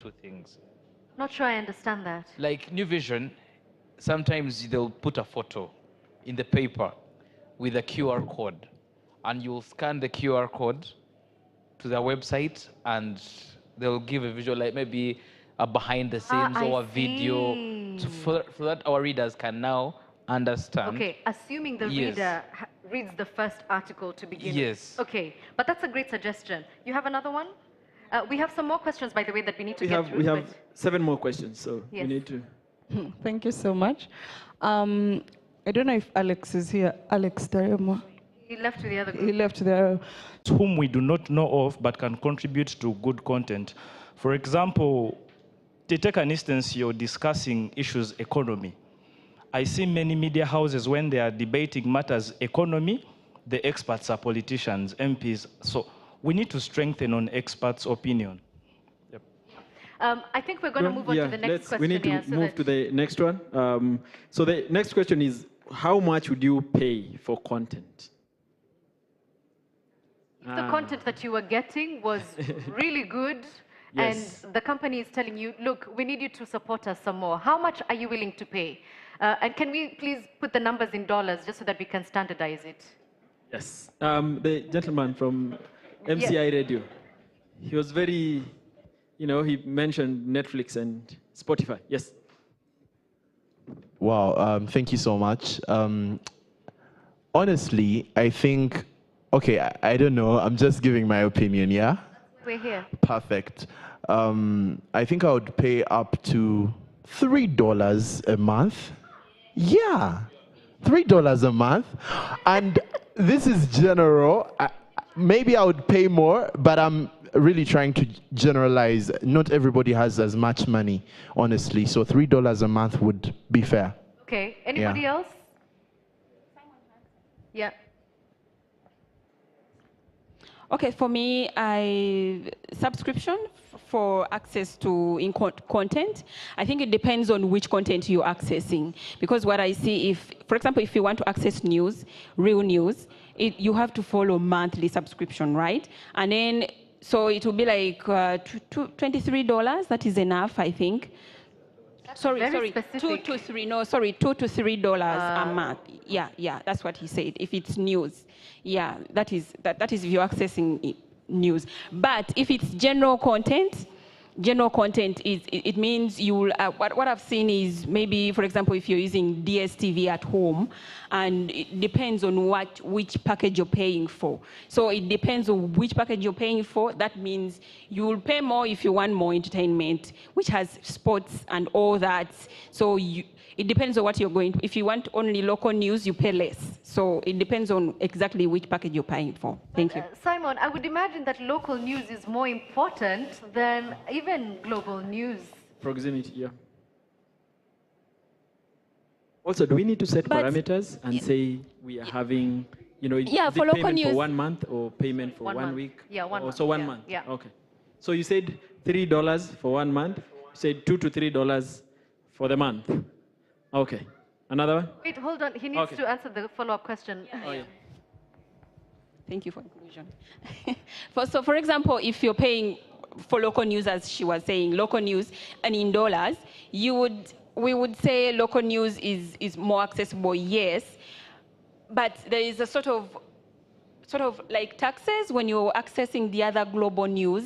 two things. Not sure I understand that. Like New Vision, sometimes they'll put a photo in the paper with a QR code, and you'll scan the QR code to their website, and they'll give a visual, like maybe a behind the scenes or a video, so that our readers can now understand. Okay, assuming the Yes. reader reads the first article to begin Yes. with. Okay, but that's a great suggestion. You have another one? We have some more questions, by the way, that we need to get through. We have 7 more questions, so we Yes. need to. Thank you so much. I don't know if Alex is here. Alex Darema. He left to the other group. He left there. Whom we do not know of but can contribute to good content. For example, to take an instance, you're discussing issues economy. I see many media houses when they are debating matters economy, the experts are politicians, MPs. So we need to strengthen on experts' opinion. Yep. I think we're going to move on to the next question. We need to move to the next one. So the next question is, how much would you pay for content? If the content that you were getting was really good, Yes. and the company is telling you, look, we need you to support us some more, how much are you willing to pay? And can we please put the numbers in dollars just so that we can standardize it? Yes. The gentleman from MCI Radio, he was very, he mentioned Netflix and Spotify. Yes. Wow, thank you so much. Honestly, I think, okay, I don't know. I'm just giving my opinion, yeah? We're here. Perfect. I think I would pay up to $3 a month. Yeah, $3 a month. And this is general. Maybe I would pay more, but I'm really trying to generalize. Not everybody has as much money, honestly. So $3 a month would be fair. Okay, anybody else? Yeah. Okay, for me, subscription for access to content. I think it depends on which content you're accessing. Because what I see, for example, if you want to access news, real news, you have to follow monthly subscription, right? And then, so it will be like $23. That is enough, I think. Sorry, Very $2 to $3 a month. Yeah, that's what he said. If it's news, yeah, that is if you're accessing news. But if it's general content is it means you'll. What I've seen is maybe, for example, if you're using DSTV at home, and it depends on which package you're paying for. So it depends on which package you're paying for. That means you'll pay more if you want more entertainment, which has sports and all that. So it depends on what you're going to. If you want only local news, you pay less. So it depends on exactly which package you're paying for. Thank you. Simon, I would imagine that local news is more important than even global news. Proximity, yeah. Also, do we need to set parameters and say we are having, for local payment news for 1 month or payment for 1 month. week? Yeah, 1 month. So 1 yeah, month. Yeah. Okay. So you said $3 for 1 month. You said $2 to $3 for the month. Okay. Another one? Wait, hold on. He needs to answer the follow-up question. Oh, yeah. Thank you for inclusion. So, for example, if you're paying for local news, as she was saying, local news, and in dollars, we would say local news is more accessible, yes, but there is a sort of like taxes when you're accessing the other global news.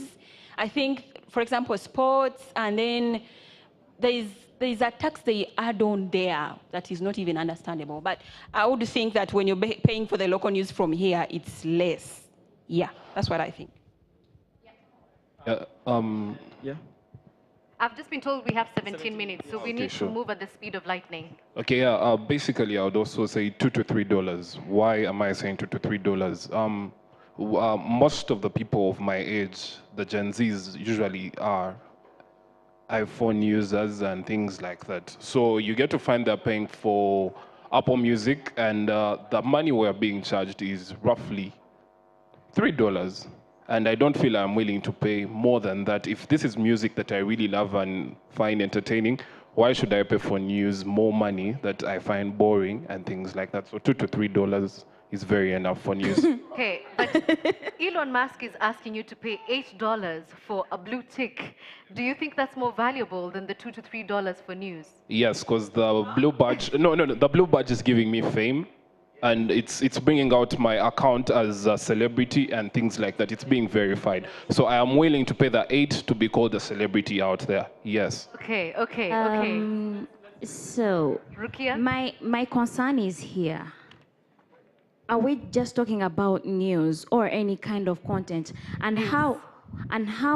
I think, for example, sports, and then there is a tax they add on there that is not even understandable. But I would think that when you're paying for the local news from here, it's less. Yeah, that's what I think. Yeah. I've just been told we have 17 minutes, so we need to move at the speed of lightning. Okay, yeah. Basically, I would also say $2 to $3. Why am I saying $2 to $3? Most of the people of my age, the Gen Zs, usually are iPhone users and things like that. So you get to find they're paying for Apple Music, and the money we're being charged is roughly $3. And I don't feel I'm willing to pay more than that. If this is music that I really love and find entertaining, why should I pay for news more money that I find boring and things like that? So $2 to $3 is very enough for news. Okay, but Elon Musk is asking you to pay $8 for a blue tick. Do you think that's more valuable than the $2 to $3 for news? Yes, because the blue badge, no, the blue badge is giving me fame, and it's bringing out my account as a celebrity and things like that. It's being verified. So I am willing to pay the 8 to be called a celebrity out there. Yes. Okay. So, Rukia? my concern is here. Are we just talking about news or any kind of content? And how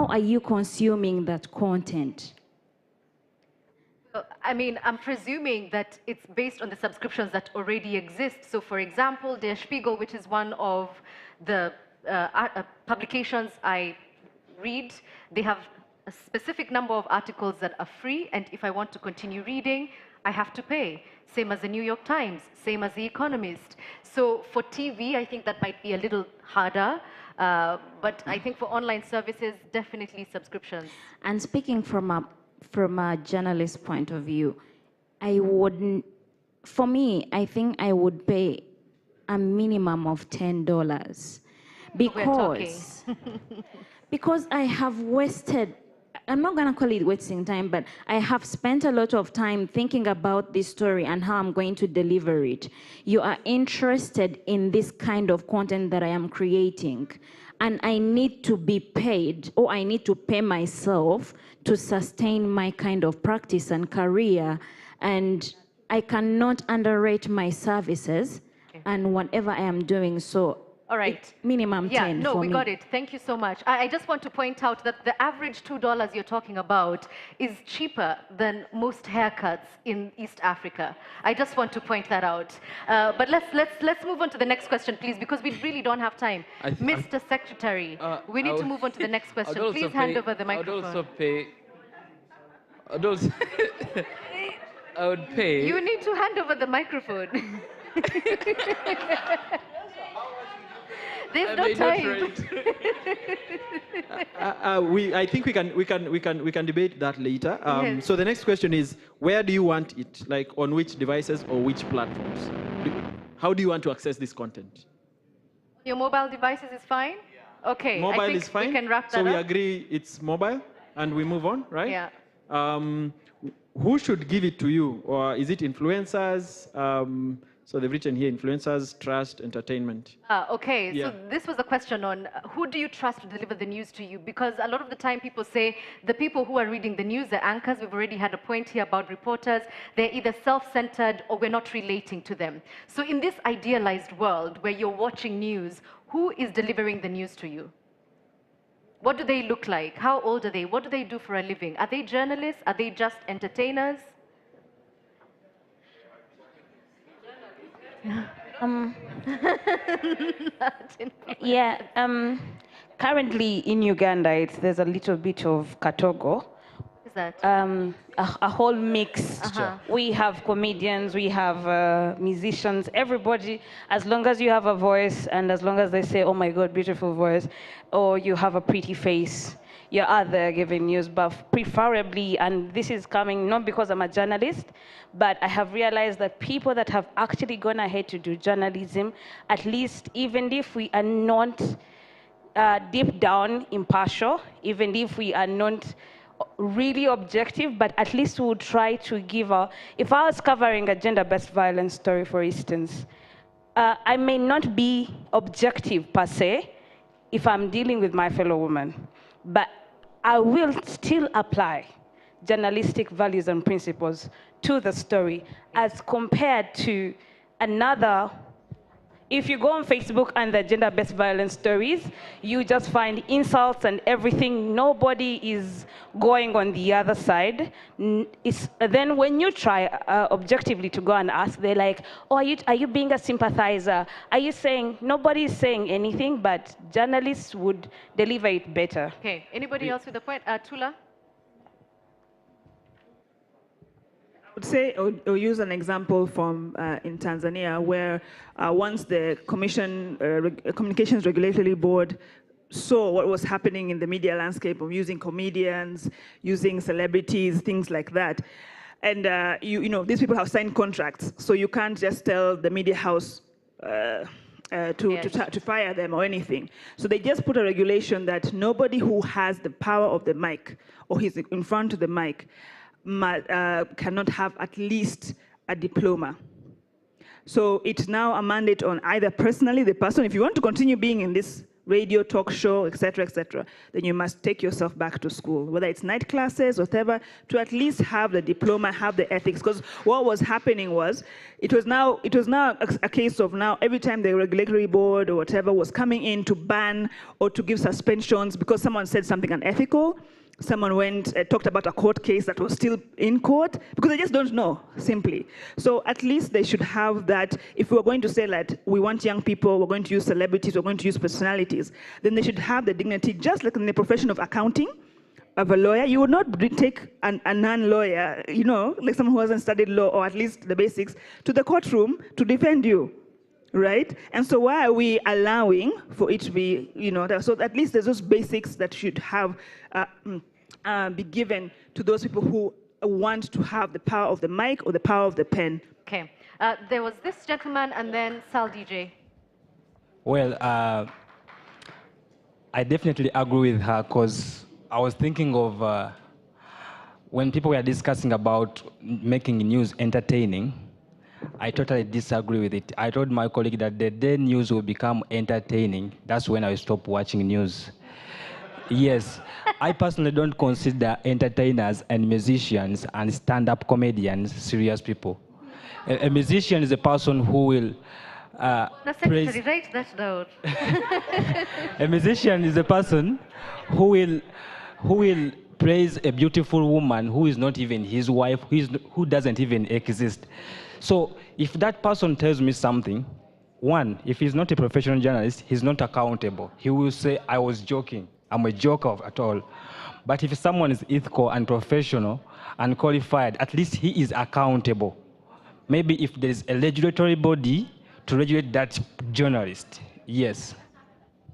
are you consuming that content? I mean, I'm presuming that it's based on the subscriptions that already exist. So, for example, Der Spiegel, which is one of the publications I read, they have a specific number of articles that are free, and if I want to continue reading, I have to pay. Same as the New York Times, same as The Economist. So for TV, I think that might be a little harder, but I think for online services, definitely subscriptions. And speaking from a journalist point of view, for me, I think I would pay a minimum of $10 because I have wasted, I'm not going to call it wasting time, but I have spent a lot of time thinking about this story and how I'm going to deliver it. You are interested in this kind of content that I am creating, and I need to be paid, or I need to pay myself to sustain my kind of practice and career, and I cannot underrate my services and whatever I am doing. So all right. Minimum 10 no, for we me. got it. Thank you so much. I just want to point out that the average $2 you're talking about is cheaper than most haircuts in East Africa. I just want to point that out. But let's move on to the next question, please, because we really don't have time. Mr. Secretary, we need to move on to the next question. Please hand over the microphone. I would pay. You need to hand over the microphone. There's no time. I think we can debate that later. Yes. So the next question is, where do you want it? Like on which devices or which platforms? How do you want to access this content? Your mobile devices is fine? Yeah. Okay. Mobile I think is fine. We can wrap that so we up. agree it's mobile, and we move on, right? Yeah. Who should give it to you, or is it influencers? So they've written here, influencers, trust, entertainment. Okay, Yeah. so this was a question on who do you trust to deliver the news to you? Because a lot of the time people say the people who are reading the news, the anchors, we've already had a point here about reporters, they're either self-centered or we're not relating to them. So in this idealized world where you're watching news, who is delivering the news to you? What do they look like? How old are they? What do they do for a living? Are they journalists? Are they just entertainers? Currently in Uganda, there's a little bit of Katogo. Is that? A whole mixture. We have comedians, we have musicians, everybody, as long as you have a voice and as long as they say, oh my God, beautiful voice, or you have a pretty face, you're out there giving news, but preferably, and this is coming not because I'm a journalist, but I have realized that people that have actually gone ahead to do journalism, at least even if we are not deep down impartial, even if we are not really objective, but at least we would try to give if I was covering a gender-based violence story, for instance, I may not be objective per se if I'm dealing with my fellow woman, but I will still apply journalistic values and principles to the story as compared to another. If you go on Facebook and the gender-based violence stories, you just find insults and everything. Nobody is going on the other side. Then when you try objectively to go and ask, they're like, oh, are you being a sympathizer? Are you saying, nobody is saying anything, but journalists would deliver it better. Okay, anybody else with a point? Tula? Would say, or use an example from in Tanzania, where once the Communications Regulatory Board saw what was happening in the media landscape of using comedians, using celebrities, things like that, and you know these people have signed contracts, so you can't just tell the media house, to fire them or anything. So they just put a regulation that nobody who has the power of the mic or is in front of the mic cannot have at least a diploma. So it's now a mandate on either personally, the person, if you want to continue being in this radio, talk show, etc., then you must take yourself back to school, whether it's night classes, whatever, to at least have the diploma, have the ethics. Because what was happening was, it was now a case of now every time the regulatory board or whatever was coming in to ban or to give suspensions because someone said something unethical, someone went talked about a court case that was still in court, because they just don't know, simply. So at least they should have that. If we're going to say that we want young people, we're going to use celebrities, we're going to use personalities, then they should have the dignity, just like in the profession of accounting, of a lawyer. You would not take a non-lawyer, you know, like someone who hasn't studied law, or at least the basics, to the courtroom to defend you. Right? And so why are we allowing for it to be, you know, so at least there's those basics that should have be given to those people who want to have the power of the mic or the power of the pen. Okay. There was this gentleman and then Sal DJ. Well, I definitely agree with her, because I was thinking of when people were discussing about making news entertaining, I totally disagree with it. I told my colleague that the day news will become entertaining, that's when I will stop watching news. Yes, I personally don't consider entertainers and musicians and stand-up comedians serious people. A musician is a person who will praise... Write that down. A musician is a person who will praise a beautiful woman who is not even his wife, who doesn't even exist. So if that person tells me something, one, if he's not a professional journalist, he's not accountable. He will say, I was joking. I'm a joker at all. But if someone is ethical and professional and qualified, at least he is accountable. Maybe if there is a regulatory body to regulate that journalist, yes.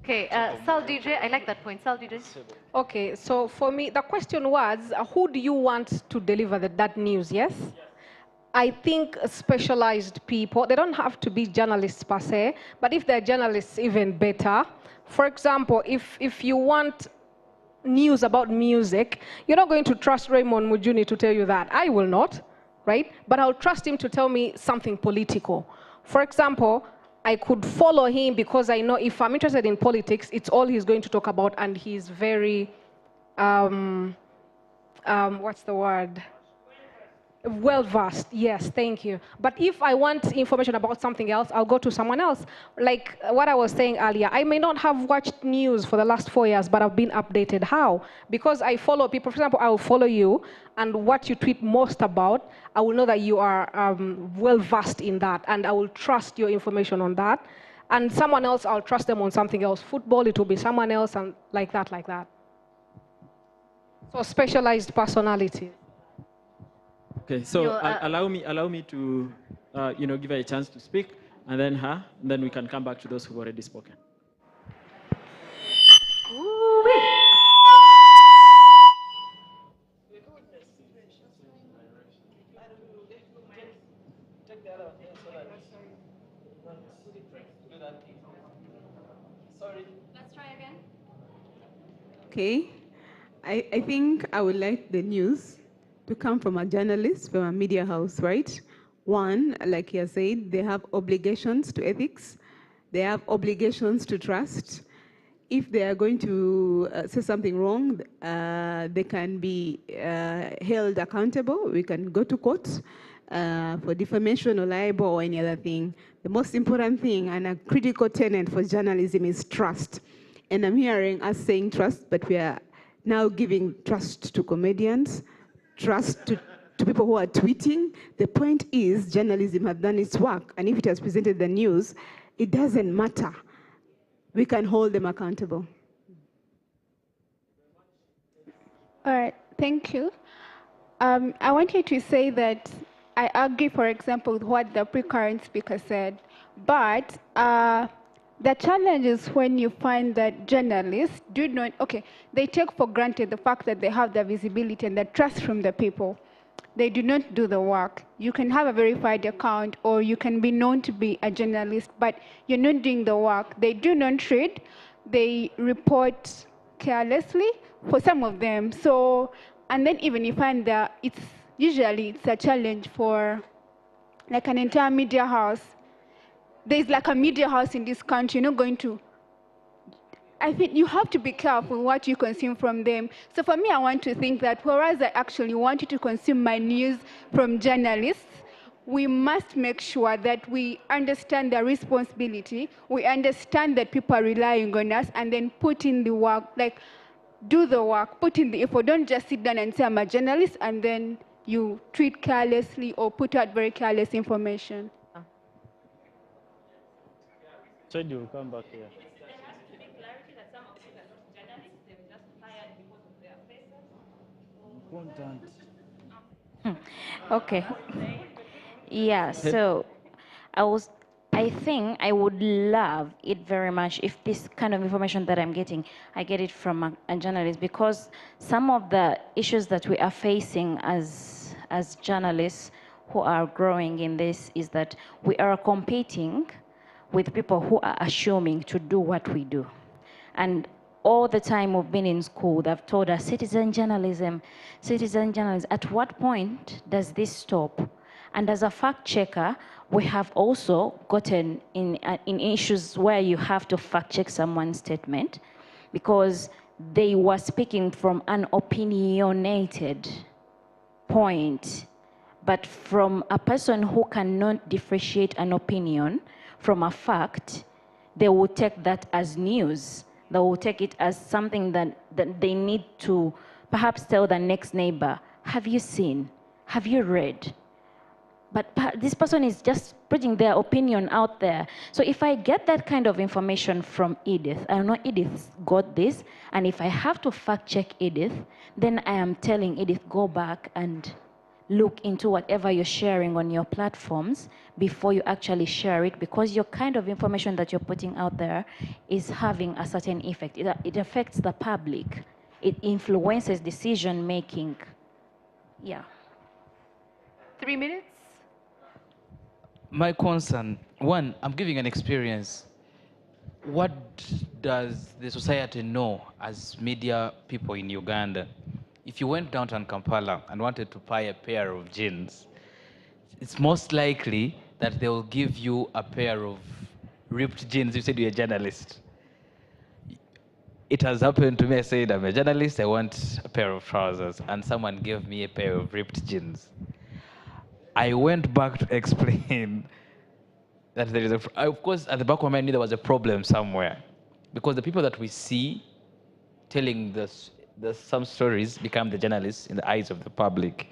Okay, Sal DJ, I like that point. Sal DJ. Okay, so for me, the question was, who do you want to deliver that news, yes? I think specialized people, they don't have to be journalists per se, but if they're journalists, even better. For example, if you want news about music, you're not going to trust Raymond Mujuni to tell you that. I will not, right? But I'll trust him to tell me something political. For example, I could follow him because I know if I'm interested in politics, it's all he's going to talk about, and he's very, what's the word? Well-versed, yes, thank you. But if I want information about something else, I'll go to someone else. Like what I was saying earlier, I may not have watched news for the last 4 years, but I've been updated. How? Because I follow people. For example, I will follow you, and what you tweet most about, I will know that you are well-versed in that, and I will trust your information on that. And someone else, I'll trust them on something else. Football, it will be someone else, and like that, like that. So specialized personality. Okay, so allow me to, give her a chance to speak, and then her, and then we can come back to those who've already spoken. Sorry. Let's try again. Okay, I think I would like the news to come from a journalist, from a media house, right? One, like you said, they have obligations to ethics. They have obligations to trust. If they are going to say something wrong, they can be held accountable. We can go to court for defamation or libel or any other thing. The most important thing and a critical tenet for journalism is trust. And I'm hearing us saying trust, but we are now giving trust to comedians, trust to people who are tweeting. The point is journalism has done its work, and if it has presented the news, it doesn't matter. We can hold them accountable. All right, thank you. I wanted to say that I agree, for example, with what the pre-current speaker said, but the challenge is when you find that journalists do not, okay, they take for granted the fact that they have the visibility and the trust from the people. they do not do the work. You can have a verified account or you can be known to be a journalist, but you're not doing the work. They do not read. They report carelessly for some of them. So, and then even you find that it's a challenge for like an entire media house. There's like a media house in this country, you're not going to, I think you have to be careful what you consume from them. So for me, I want to think that whereas I actually want you to consume my news from journalists, we must make sure that we understand the responsibility, we understand that people are relying on us, and then put in the work, like do the work, put in the effort. Don't just sit down and say I'm a journalist and then you treat carelessly or put out very careless information. So you'll come back here. Okay. Yeah, so I think I would love it very much if this kind of information that I'm getting, I get it from a journalist, because some of the issues that we are facing as journalists who are growing in this is that we are competing with people who are assuming to do what we do. And all the time we've been in school, they've told us citizen journalism. At what point does this stop? And as a fact checker, we have also gotten in issues where you have to fact check someone's statement because they were speaking from an opinionated point, but from a person who cannot differentiate an opinion from a fact, they will take that as news. They will take it as something that they need to perhaps tell the next neighbor, have you seen? Have you read? But this person is just putting their opinion out there. So if I get that kind of information from Edith, I know Edith got this, and if I have to fact check Edith, then I am telling Edith, go back and look into whatever you're sharing on your platforms before you actually share it, because your kind of information that you're putting out there is having a certain effect. It affects the public. It influences decision making. Yeah. 3 minutes? My concern, one, I'm giving an experience. What does the society know as media people in Uganda? If you went downtown Kampala and wanted to buy a pair of jeans, it's most likely that they will give you a pair of ripped jeans. You said you're a journalist. It has happened to me. I said, I'm a journalist, I want a pair of trousers, and someone gave me a pair of ripped jeans. I went back to explain that there is of course, at the back of my mind, I knew there was a problem somewhere, because the people that we see telling some stories become the journalists in the eyes of the public.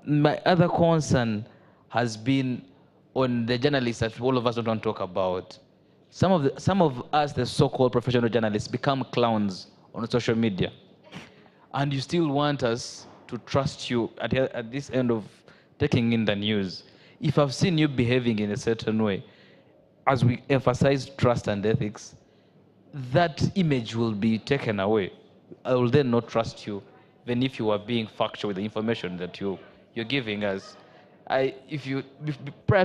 My other concern has been on the journalists that all of us don't want to talk about. Some of us, the so-called professional journalists, become clowns on social media, and you still want us to trust you at this end of taking in the news. If I've seen you behaving in a certain way, as we emphasize trust and ethics, that image will be taken away. I will then not trust you, even if you are being factual with the information that you're giving us. Prior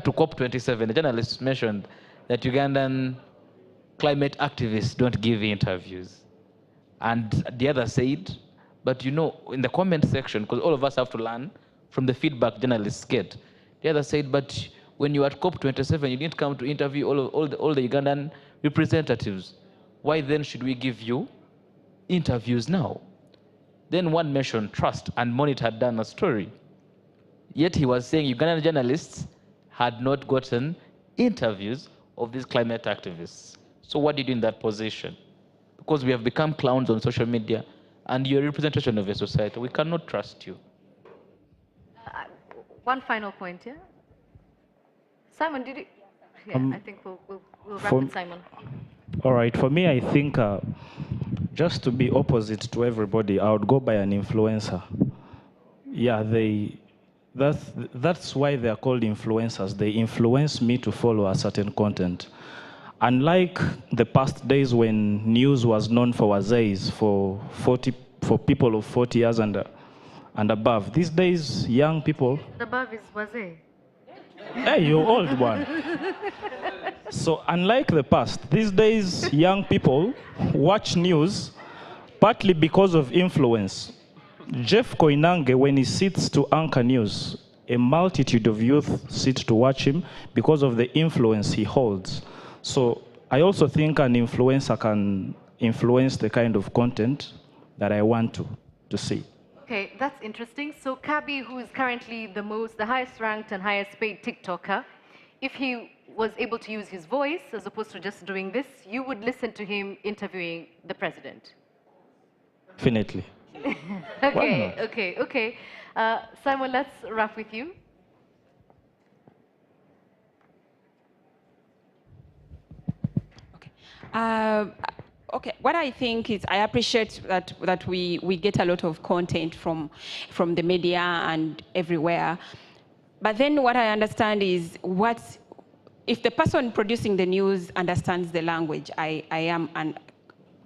to COP27, the journalists mentioned that Ugandan climate activists don't give interviews. And the other said, but in the comment section, because all of us have to learn from the feedback journalists get, the other said, but when you are at COP27, you didn't come to interview all the Ugandan representatives. Why then should we give you interviews now? Then one mentioned trust, and Monitor had done a story. Yet he was saying Ugandan journalists had not gotten interviews of these climate activists. So what did you do in that position? Because we have become clowns on social media, and you're a representation of a society. We cannot trust you. One final point, yeah? Simon, did you? Yeah, I think we'll wrap with Simon. All right, for me, I think just to be opposite to everybody, I would go by an influencer. Yeah, that's why they're called influencers. They influence me to follow a certain content. Unlike the past days when news was known for wazeis, for people of 40 years and and above. These days, young people, The above is wazee. hey, you're old one. So unlike the past, these days, young people watch news partly because of influence. Jeff Koinange, when he sits to anchor news, a multitude of youth sit to watch him because of the influence he holds. So I also think an influencer can influence the kind of content that I want to see. Okay, that's interesting. So Kabi, who is currently the highest ranked and highest paid TikToker, if he was able to use his voice as opposed to just doing this, you would listen to him interviewing the president. Definitely. Okay. Simon, let's wrap with you. Okay, what I think is I appreciate that we get a lot of content from the media and everywhere. But then what I understand is if the person producing the news understands the language I am and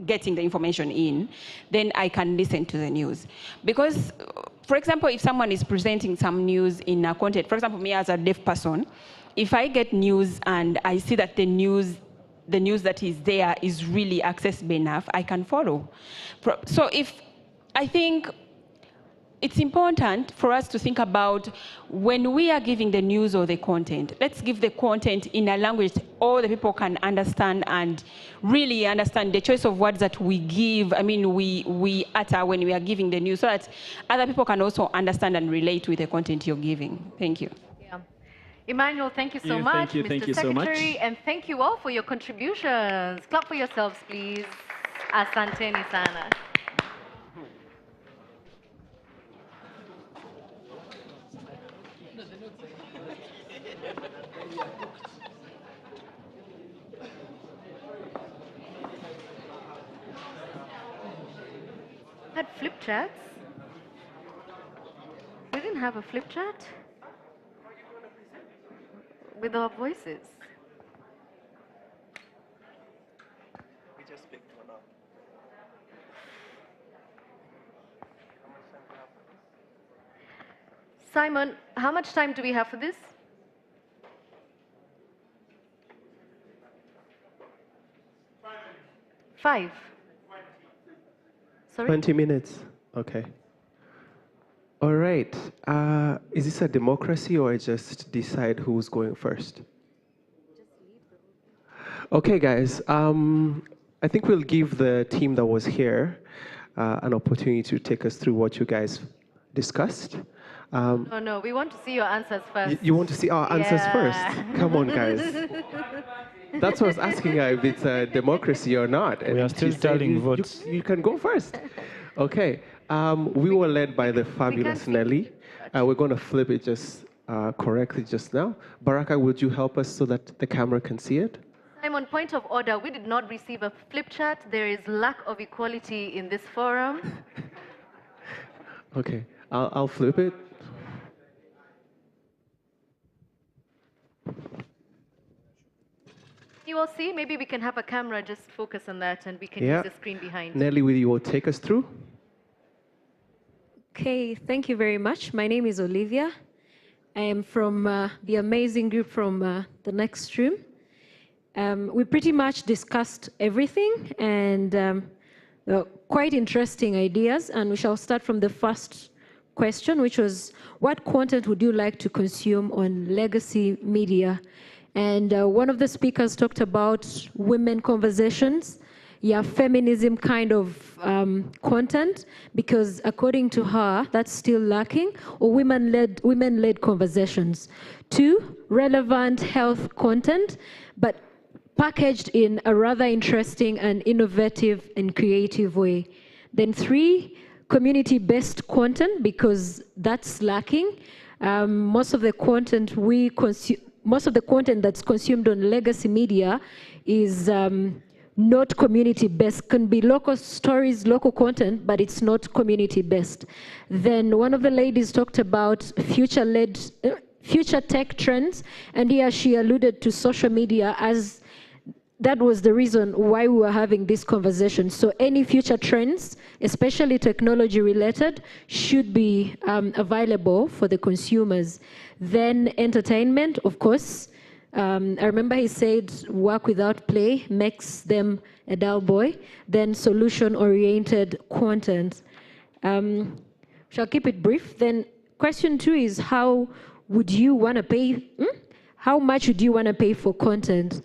getting the information in, then I can listen to the news. Because, for example, if someone is presenting some news in a content, for example, me as a deaf person, if I get news and I see that the news that is there is really accessible enough, I can follow. So I think it's important for us to think about when we are giving the news or the content, let's give the content in a language all the people can understand and really understand the choice of words that we give, we utter when we are giving the news so that other people can also understand and relate with the content you're giving. Thank you. Yeah. Emmanuel, thank you so much, Mr. Thank you Secretary, so much. and thank you all for your contributions. Clap for yourselves, please. Asanteni sana. Had flip chats? We didn't have a flip chat with our voices. We just picked one up. Simon, how much time do we have for this? 5. Sorry? 20 minutes. Okay. All right. Is this a democracy or I just decide who's going first? Okay, guys. I think we'll give the team that was here an opportunity to take us through what you guys discussed. No, we want to see your answers first. You want to see our answers first? Come on, guys. That's what I was asking her, if it's a democracy or not. And we are still telling votes. You can go first. Okay. We were led by the fabulous Nelly. We're going to flip it just correctly just now. Baraka, would you help us so that the camera can see it? Simon, point of order. We did not receive a flip chart. There is lack of equality in this forum. Okay. I'll flip it. You all see? Maybe we can have a camera just focus on that and we can use the screen behind. Nelly, will you take us through? Okay, thank you very much. My name is Olivia. I am from the amazing group from the next room. We pretty much discussed everything and quite interesting ideas. And we shall start from the first question, which was, what content would you like to consume on legacy media? And one of the speakers talked about women conversations, feminism kind of content, because according to her, that's still lacking, or women-led conversations. 2, relevant health content, but packaged in a rather interesting and innovative and creative way. Then 3, community-based content, because that's lacking. Most of the content that's consumed on legacy media is not community-based. Can be local stories, local content, but it's not community-based. Then one of the ladies talked about future tech trends, and here she alluded to social media as that was the reason why we were having this conversation. So any future trends, especially technology related, should be available for the consumers. Then entertainment, of course. I remember he said work without play makes them a dull boy. Then solution-oriented content. Shall keep it brief. Then question 2 is how would you want to pay? How much would you want to pay for content?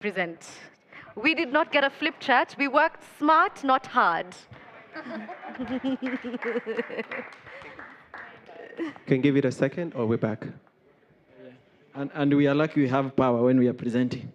present. We did not get a flip chart. We worked smart, not hard. Can give it a second, or we're back. And we are lucky we have power when we are presenting.